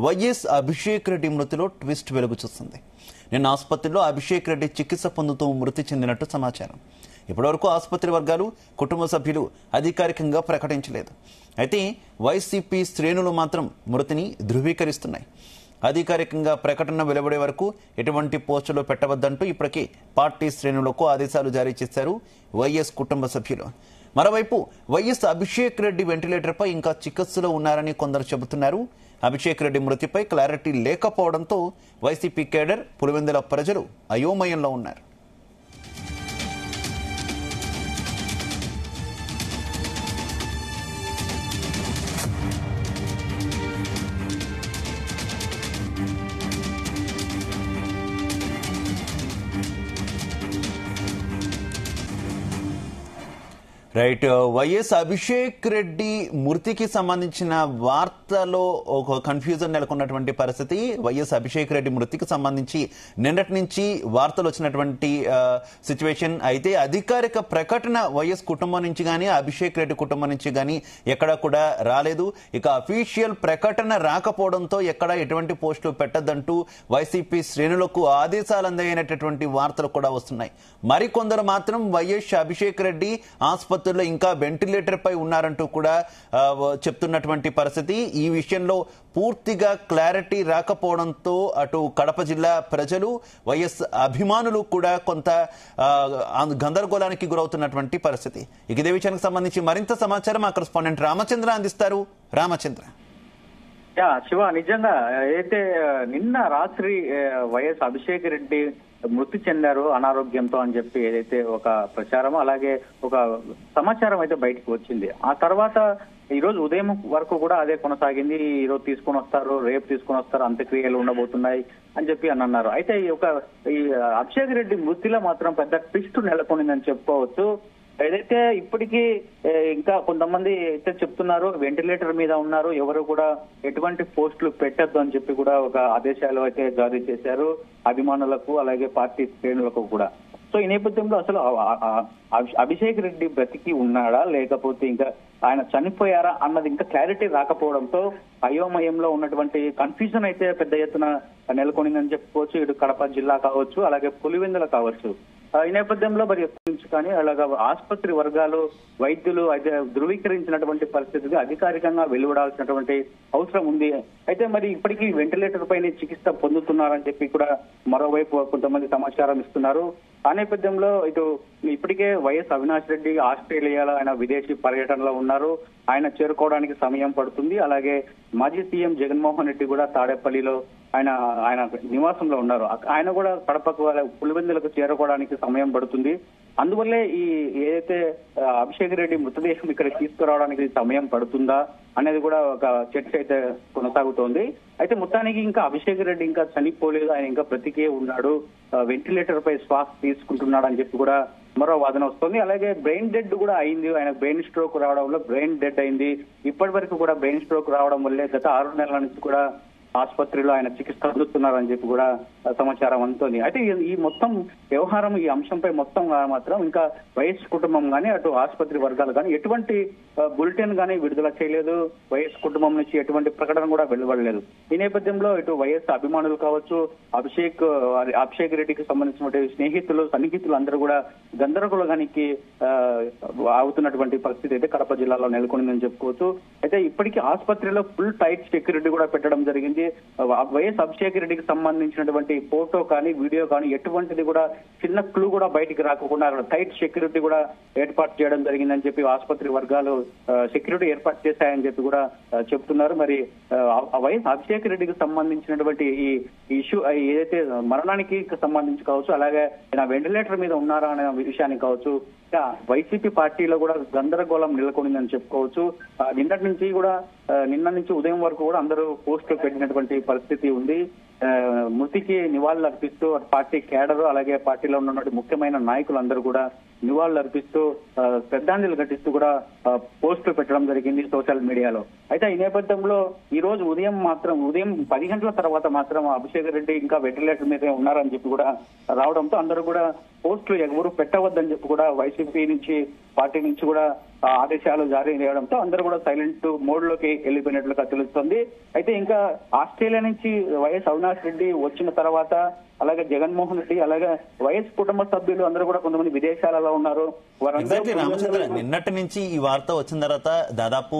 YS Abhishek Reddy మృతిలో twist వెలుగు చూస్తుంది. నిన్న ఆసుపత్రిలో అభిషేక్ రెడ్డి చికిత్స పొందుతూ మృతి చెందినట్టు సమాచారం. ఇప్పటివరకు ఆసుపత్రి వర్గాలు, కుటుంబ సభ్యులు అధికారికంగా ప్రకటించలేదు. అయితే వైసీపీ శ్రేణులు మాత్రం మృతిని ధృవీకరిస్తున్నాయి. అధికారికంగా ప్రకటన వెలువడే వరకు ఎటువంటి పోస్టులు పెట్టవద్దంటూ ఇప్పటికే పార్టీ శ్రేణులకు ఆదేశాలు జారీ చేశారు వైఎస్ కుటుంబ సభ్యులు. మరోవైపు వైఎస్ అభిషేక్ రెడ్డి వెంటిలేటర్పై ఇంకా చికిత్సలో ఉన్నారని కొందరు చెబుతున్నారు. అభిషేక్ రెడ్డి మృతిపై క్లారిటీ లేకపోవడంతో వైసీపీ కేడర్, పులివెందుల ప్రజలు అయోమయంలో ఉన్నారు. రైట్, వైఎస్ అభిషేక్ రెడ్డి మృతికి సంబంధించిన వార్తలో ఒక కన్ఫ్యూజన్ నెలకొన్నటువంటి పరిస్థితి. వైఎస్ అభిషేక్ రెడ్డి మృతికి సంబంధించి నిన్నటి నుంచి వార్తలు వచ్చినటువంటి సిచ్యువేషన్. అయితే అధికారిక ప్రకటన వైఎస్ కుటుంబం నుంచి కానీ, అభిషేక్ రెడ్డి కుటుంబం నుంచి కానీ ఎక్కడా కూడా రాలేదు. ఇక అఫీషియల్ ప్రకటన రాకపోవడంతో ఎక్కడ ఎటువంటి పోస్టులు పెట్టద్దంటూ వైసీపీ శ్రేణులకు ఆదేశాలు అందాయనేటటువంటి వార్తలు కూడా వస్తున్నాయి. మరికొందరు మాత్రం వైఎస్ అభిషేక్ రెడ్డి ఆసుపత్రి ఇంకా వెంటిలేటర్ పై ఉన్నారంటూ కూడా చెప్తున్నటువంటి పరిస్థితి. ఈ విషయంలో పూర్తిగా క్లారిటీ రాకపోవడంతో అటు కడప జిల్లా ప్రజలు, వైఎస్ అభిమానులు కూడా కొంత గందరగోళానికి గురవుతున్నటువంటి పరిస్థితి. ఇక ఇదే విషయానికి సంబంధించి మరింత సమాచారం మా కరెస్పాండెంట్ రామచంద్ర అందిస్తారు. రామచంద్ర. శివ, నిజంగా అయితే నిన్న రాత్రి వైఎస్ అభిషేక్ రెడ్డి మృతి చెందారు అనారోగ్యంతో అని చెప్పి ఏదైతే ఒక ప్రచారం, అలాగే ఒక సమాచారం అయితే బయటకు వచ్చింది. ఆ తర్వాత ఈ రోజు ఉదయం వరకు కూడా అదే కొనసాగింది. ఈ రోజు తీసుకొని వస్తారు, రేపు తీసుకొని వస్తారు, అంత్యక్రియలు ఉండబోతున్నాయి అని చెప్పి అన్నారు. అయితే ఈ అభిషేక్ రెడ్డి మృతిలో మాత్రం పెద్ద ట్విస్ట్ నెలకొనిందని చెప్పుకోవచ్చు. ఏదైతే ఇప్పటికీ ఇంకా కొంతమంది అయితే చెప్తున్నారు వెంటిలేటర్ మీద ఉన్నారు, ఎవరు కూడా ఎటువంటి పోస్టులు పెట్టద్దు అని చెప్పి కూడా ఒక ఆదేశాలు అయితే జారీ చేశారు అభిమానులకు, అలాగే పార్టీ శ్రేణులకు కూడా. సో ఈ నేపథ్యంలో అసలు అభిషేక్ రెడ్డి బ్రతికి ఉన్నాడా, లేకపోతే ఇంకా ఆయన చనిపోయారా అన్నది ఇంకా క్లారిటీ రాకపోవడంతో అయోమయంలో ఉన్నటువంటి కన్ఫ్యూజన్ అయితే పెద్ద ఎత్తున నెలకొనిందని చెప్పుకోవచ్చు. ఇటు కడప జిల్లా కావచ్చు, అలాగే పులివెందుల కావచ్చు. ఈ నేపథ్యంలో మరి నుంచి కానీ అలాగా ఆసుపత్రి వర్గాలు, వైద్యులు అయితే ధృవీకరించినటువంటి పరిస్థితికి అధికారికంగా వెలువడాల్సినటువంటి అవసరం ఉంది. అయితే మరి ఇప్పటికీ వెంటిలేటర్ పైన చికిత్స పొందుతున్నారని చెప్పి కూడా మరోవైపు కొంతమంది సమాచారం ఇస్తున్నారు. ఆ నేపథ్యంలో ఇటు ఇప్పటికే వైఎస్ అవినాష్ రెడ్డి ఆస్ట్రేలియాలో ఆయన విదేశీ పర్యటనలో ఉన్నారు. ఆయన చేరుకోవడానికి సమయం పడుతుంది. అలాగే మాజీ సీఎం జగన్మోహన్ రెడ్డి కూడా తాడేపల్లిలో ఆయన నివాసంలో ఉన్నారు. ఆయన కూడా కడపకు, పులివెందులకు చేరుకోవడానికి సమయం పడుతుంది. అందువల్లే ఈ ఏదైతే అభిషేక్ రెడ్డి మృతదేహం ఇక్కడ తీసుకురావడానికి సమయం పడుతుందా అనేది కూడా ఒక చర్చ అయితే కొనసాగుతోంది. అయితే మొత్తానికి ఇంకా అభిషేక్ రెడ్డి ఇంకా చనిపోలేదు, ఆయన ఇంకా బ్రతికే ఉన్నాడు, వెంటిలేటర్ పై శ్వాస తీసుకుంటున్నాడు అని చెప్పి కూడా మరో వాదన వస్తుంది. అలాగే బ్రెయిన్ డెడ్ కూడా అయింది, ఆయన బ్రెయిన్ స్ట్రోక్ రావడం వల్ల బ్రెయిన్ డెడ్ అయింది. ఇప్పటి వరకు కూడా బ్రెయిన్ స్ట్రోక్ రావడం వల్లే గత 6 నెలల నుంచి కూడా ఆసుపత్రిలో ఆయన చికిత్స అందుతున్నారని చెప్పి కూడా సమాచారం అందుతోంది. అయితే ఈ మొత్తం వ్యవహారం, ఈ అంశంపై మొత్తం మాత్రం ఇంకా వైఎస్ కుటుంబం కానీ, అటు ఆసుపత్రి వర్గాలు కానీ ఎటువంటి బులెటిన్ కానీ విడుదల చేయలేదు. వైఎస్ కుటుంబం నుంచి ఎటువంటి ప్రకటన కూడా వెలువడలేదు. ఈ నేపథ్యంలో ఇటు వైఎస్ అభిమానులు కావచ్చు, అభిషేక్ రెడ్డికి సంబంధించిన స్నేహితులు, సన్నిహితులు అందరూ కూడా గందరగోళానికి అవుతున్నటువంటి పరిస్థితి అయితే కడప జిల్లాలో నెలకొందని చెప్పుకోవచ్చు. అయితే ఇప్పటికీ ఆసుపత్రిలో ఫుల్ టైట్ సెక్యూరిటీ కూడా పెట్టడం జరిగింది. వైఎస్ అభిషేక్ రెడ్డికి సంబంధించినటువంటి ఫోటో కానీ, వీడియో కానీ ఎటువంటిది కూడా చిన్న క్లూ కూడా బయటికి రాకుండా అక్కడ టైట్ సెక్యూరిటీ కూడా ఏర్పాటు చేయడం జరిగిందని చెప్పి ఆసుపత్రి వర్గాలు సెక్యూరిటీ ఏర్పాటు చేశాయని చెప్పి కూడా చెప్తున్నారు. మరి వైఎస్ అభిషేక్ రెడ్డికి సంబంధించినటువంటి ఈ ఇష్యూ ఏదైతే మరణానికి సంబంధించి కావచ్చు, అలాగే ఆయన వెంటిలేటర్ మీద ఉన్నారా అనే విషయానికి కావచ్చు, వైసీపీ పార్టీలో కూడా గందరగోళం నెలకొనిందని చెప్పుకోవచ్చు. నిన్న నుంచి ఉదయం వరకు కూడా అందరూ పోస్టులు పెట్టినటువంటి పరిస్థితి ఉంది. మృతికి నివాళులు అర్పిస్తూ పార్టీ కేడర్, అలాగే పార్టీలో ఉన్నటువంటి ముఖ్యమైన నాయకులు అందరూ కూడా నివాళులు అర్పిస్తూ శ్రద్ధాంజలి ఘటిస్తూ కూడా పోస్టులు పెట్టడం జరిగింది సోషల్ మీడియాలో. అయితే ఈ నేపథ్యంలో ఈ రోజు ఉదయం 10 గంటల తర్వాత మాత్రం అభిషేక్ రెడ్డి ఇంకా వెంటిలేటర్ మీదే ఉన్నారని చెప్పి కూడా రావడంతో అందరూ కూడా పోస్టులు ఎవరు పెట్టవద్దని చెప్పి కూడా వైసీపీ నుంచి పార్టీ నుంచి కూడా ఆదేశాలు జారీ చేయడంతో అందరూ కూడా సైలెంట్ మోడ్ లోకి వెళ్ళిపోయినట్లుగా తెలుస్తుంది. అయితే ఇంకా ఆస్ట్రేలియా నుంచి వైఎస్ అవినాష్ రెడ్డి వచ్చిన తర్వాత అలాగే జగన్మోహన్ రెడ్డి అలాగే వైఎస్ కుటుంబ సభ్యులు అందరూ కూడా కొంతమంది విదేశాలలో ఉన్నారు. రామచంద్ర, నిన్నటి నుంచి ఈ వార్త వచ్చిన తర్వాత దాదాపు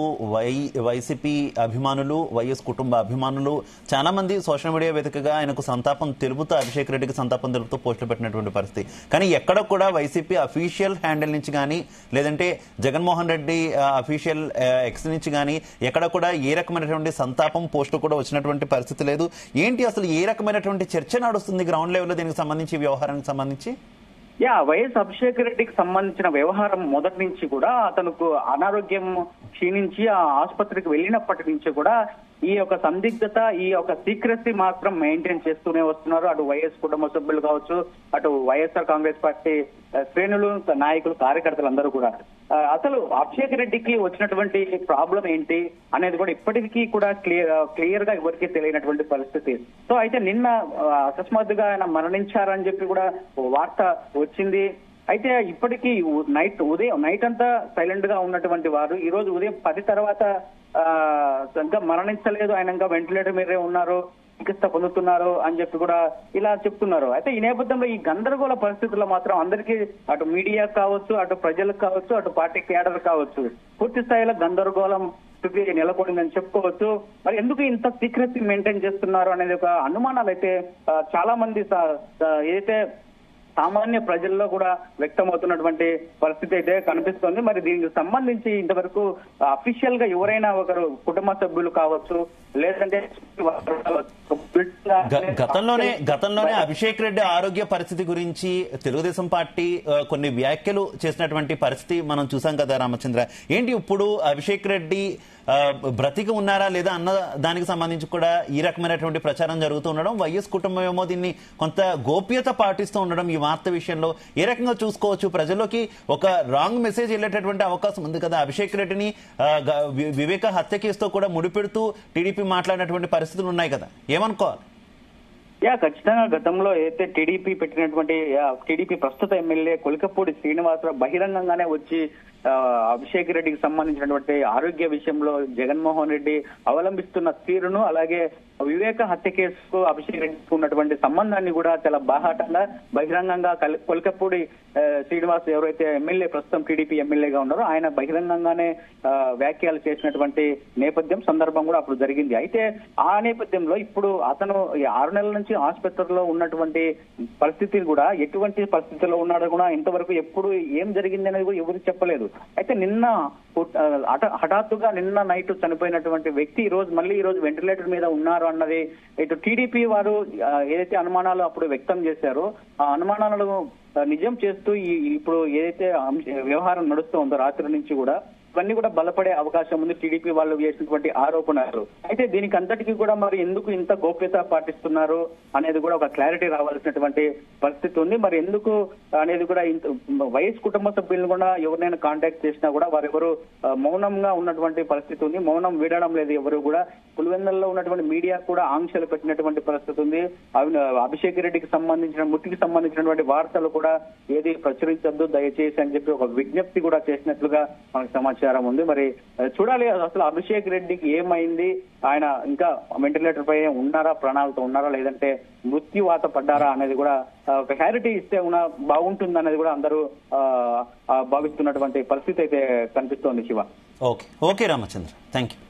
వైసీపీ అభిమానులు, వైఎస్ కుటుంబ అభిమానులు చాలా మంది సోషల్ మీడియా వేదికగా ఆయనకు సంతాపం తెలుపుతూ, అభిషేక్ రెడ్డికి సంతాపం తెలుపుతూ పోస్టులు పెట్టినటువంటి పరిస్థితి. కానీ ఎక్కడ కూడా వైసీపీ అఫీషియల్ హ్యాండిల్ నుంచి కానీ లేదంటే జగన్మోహన్ రెడ్డి అఫీషియల్ ఎక్స్ నుంచి కానీ ఎక్కడ కూడా ఏ రకమైనటువంటి సంతాపం పోస్టు కూడా వచ్చినటువంటి పరిస్థితి లేదు. ఏంటి అసలు ఏ రకమైనటువంటి చర్చ నడుస్తుంది గ్రౌండ్ లెవెల్లో దీనికి సంబంధించి, వ్యవహారానికి సంబంధించి? వైఎస్ అభిషేక్ రెడ్డికి సంబంధించిన వ్యవహారం మొదటి నుంచి కూడా అతనుకు అనారోగ్యం క్షీణించి ఆ ఆసుపత్రికి వెళ్ళినప్పటి నుంచి కూడా ఈ యొక్క సందిగ్ధత, ఈ యొక్క సీక్రెసీ మాత్రం మెయింటైన్ చేస్తూనే వస్తున్నారు. అటు వైఎస్ కుటుంబ సభ్యులు కావచ్చు, అటు వైఎస్ఆర్ కాంగ్రెస్ పార్టీ శ్రేణులు, నాయకులు, కార్యకర్తలు అందరూ కూడా అసలు అభిషేక్ రెడ్డికి వచ్చినటువంటి ప్రాబ్లం ఏంటి అనేది కూడా ఇప్పటికీ కూడా క్లియర్ గా ఎవరికి తెలియనటువంటి పరిస్థితి. సో అయితే నిన్న అకస్మాత్తుగా ఆయన మరణించారని చెప్పి కూడా వార్త వచ్చింది. అయితే ఇప్పటికీ నైట్ అంతా సైలెంట్ గా ఉన్నటువంటి వారు ఈ రోజు ఉదయం 10 తర్వాత ఇంకా మరణించలేదు, ఆయన ఇంకా వెంటిలేటర్ మీదే ఉన్నారు, చికిత్స పొందుతున్నారు అని చెప్పి కూడా ఇలా చెప్తున్నారు. అయితే ఈ నేపథ్యంలో ఈ గందరగోళ పరిస్థితుల్లో మాత్రం అందరికీ అటు మీడియా కావచ్చు, అటు ప్రజలకు కావచ్చు, అటు పార్టీ క్యాడర్ కావచ్చు పూర్తి స్థాయిలో గందరగోళం నెలకొందని చెప్పుకోవచ్చు. మరి ఎందుకు ఇంత సీక్రెసీ మెయింటైన్ చేస్తున్నారు అనేది ఒక అనుమానాలు అయితే చాలా మంది ఏదైతే సామాన్య ప్రజల్లో కూడా వ్యక్తమవుతున్నటువంటి పరిస్థితి అయితే కనిపిస్తోంది. మరి దీనికి సంబంధించి ఇంతవరకు అఫీషియల్ గా ఎవరైనా ఒకరు కుటుంబ సభ్యులు కావచ్చు లేదంటే గతంలోనే అభిషేక్ రెడ్డి ఆరోగ్య పరిస్థితి గురించి తెలుగుదేశం పార్టీ కొన్ని వ్యాఖ్యలు చేసినటువంటి పరిస్థితి మనం చూసాం కదా రామచంద్ర. ఏంటి ఇప్పుడు అభిషేక్ రెడ్డి బ్రతికి ఉన్నారా లేదా అన్న దానికి సంబంధించి కూడా ఈ రకమైనటువంటి ప్రచారం జరుగుతూ ఉండడం, వైఎస్ కుటుంబం ఏమో దీన్ని కొంత గోప్యత పాటిస్తూ ఉండడం, ఈ వార్త విషయంలో ఏ రకంగా చూసుకోవచ్చు? ప్రజల్లోకి ఒక రాంగ్ మెసేజ్ వెళ్ళేటటువంటి అవకాశం ఉంది కదా. అభిషేక్ రెడ్డిని వివేక హత్య కేసుతో కూడా ముడిపెడుతూ టీడీపీ మాట్లాడినటువంటి పరిస్థితులు ఉన్నాయి కదా, ఏమనుకోవాలి? ఖచ్చితంగా గతంలో అయితే టీడీపీ ప్రస్తుత ఎమ్మెల్యే కొలికపూడి శ్రీనివాసరావు బహిరంగంగానే వచ్చి అభిషేక్ రెడ్డికి సంబంధించినటువంటి ఆరోగ్య విషయంలో జగన్మోహన్ రెడ్డి అవలంబిస్తున్న తీరును అలాగే వివేక హత్య కేసుకు అభిషేక్ రెడ్డికి ఉన్నటువంటి సంబంధాన్ని కూడా చాలా బాహాటంగా బహిరంగంగా కొలికపూడి శ్రీనివాస్ ఎవరైతే ఎమ్మెల్యే ప్రస్తుతం టీడీపీ ఎమ్మెల్యేగా ఉన్నారో ఆయన బహిరంగంగానే వ్యాఖ్యలు చేసినటువంటి నేపథ్యం సందర్భం కూడా అప్పుడు జరిగింది. అయితే ఆ నేపథ్యంలో ఇప్పుడు అతను 6 నెలల నుంచి ఆసుపత్రిలో ఉన్నటువంటి పరిస్థితి కూడా ఎటువంటి పరిస్థితుల్లో ఉన్నాడో కూడా ఇంతవరకు ఎప్పుడు ఏం జరిగింది అనేది కూడా ఎవరు చెప్పలేదు. అయితే నిన్న హఠాత్తుగా నిన్న నైట్ చనిపోయినటువంటి వ్యక్తి ఈ రోజు వెంటిలేటర్ మీద ఉన్నారు అన్నది ఇటు టీడీపీ వారు ఏదైతే అనుమానాలు అప్పుడు వ్యక్తం చేశారో ఆ అనుమానాలను నిజం చేస్తూ ఇప్పుడు ఏదైతే వ్యవహారం నడుస్తోందో రాత్రి నుంచి కూడా ఇవన్నీ కూడా బలపడే అవకాశం ఉంది టీడీపీ వాళ్ళు చేసినటువంటి ఆరోపణలు. అయితే దీనికి అంతటికీ కూడా మరి ఎందుకు ఇంత గోప్యత పాటిస్తున్నారు అనేది కూడా ఒక క్లారిటీ రావాల్సినటువంటి పరిస్థితి ఉంది. మరి ఎందుకు అనేది కూడా వైఎస్ కుటుంబ సభ్యులను కూడా ఎవరినైనా కాంటాక్ట్ చేసినా కూడా వారెవరు మౌనంగా ఉన్నటువంటి పరిస్థితి ఉంది. మౌనం వీడడం లేదు ఎవరు కూడా. పులివెందులలో ఉన్నటువంటి మీడియా కూడా ఆంక్షలు పెట్టినటువంటి పరిస్థితి ఉంది. అభిషేక్ రెడ్డికి మృతికి సంబంధించినటువంటి వార్తలు కూడా ఏది ప్రచురించద్దు దయచేసి అని చెప్పి ఒక విజ్ఞప్తి కూడా చేసినట్లుగా మనకు సమాచారం ఉంది. మరి చూడాలి అసలు అభిషేక్ రెడ్డికి ఏమైంది, ఆయన ఇంకా వెంటిలేటర్ పై ఉన్నారా, ప్రాణాలతో ఉన్నారా, లేదంటే మృత్యువాత పడ్డారా అనేది కూడా ఒక క్లారిటీ ఇస్తే బాగుంటుంది అనేది కూడా అందరూ భావిస్తున్నటువంటి పరిస్థితి అయితే కనిపిస్తోంది Shiva. Okay Ramachandra, thank you.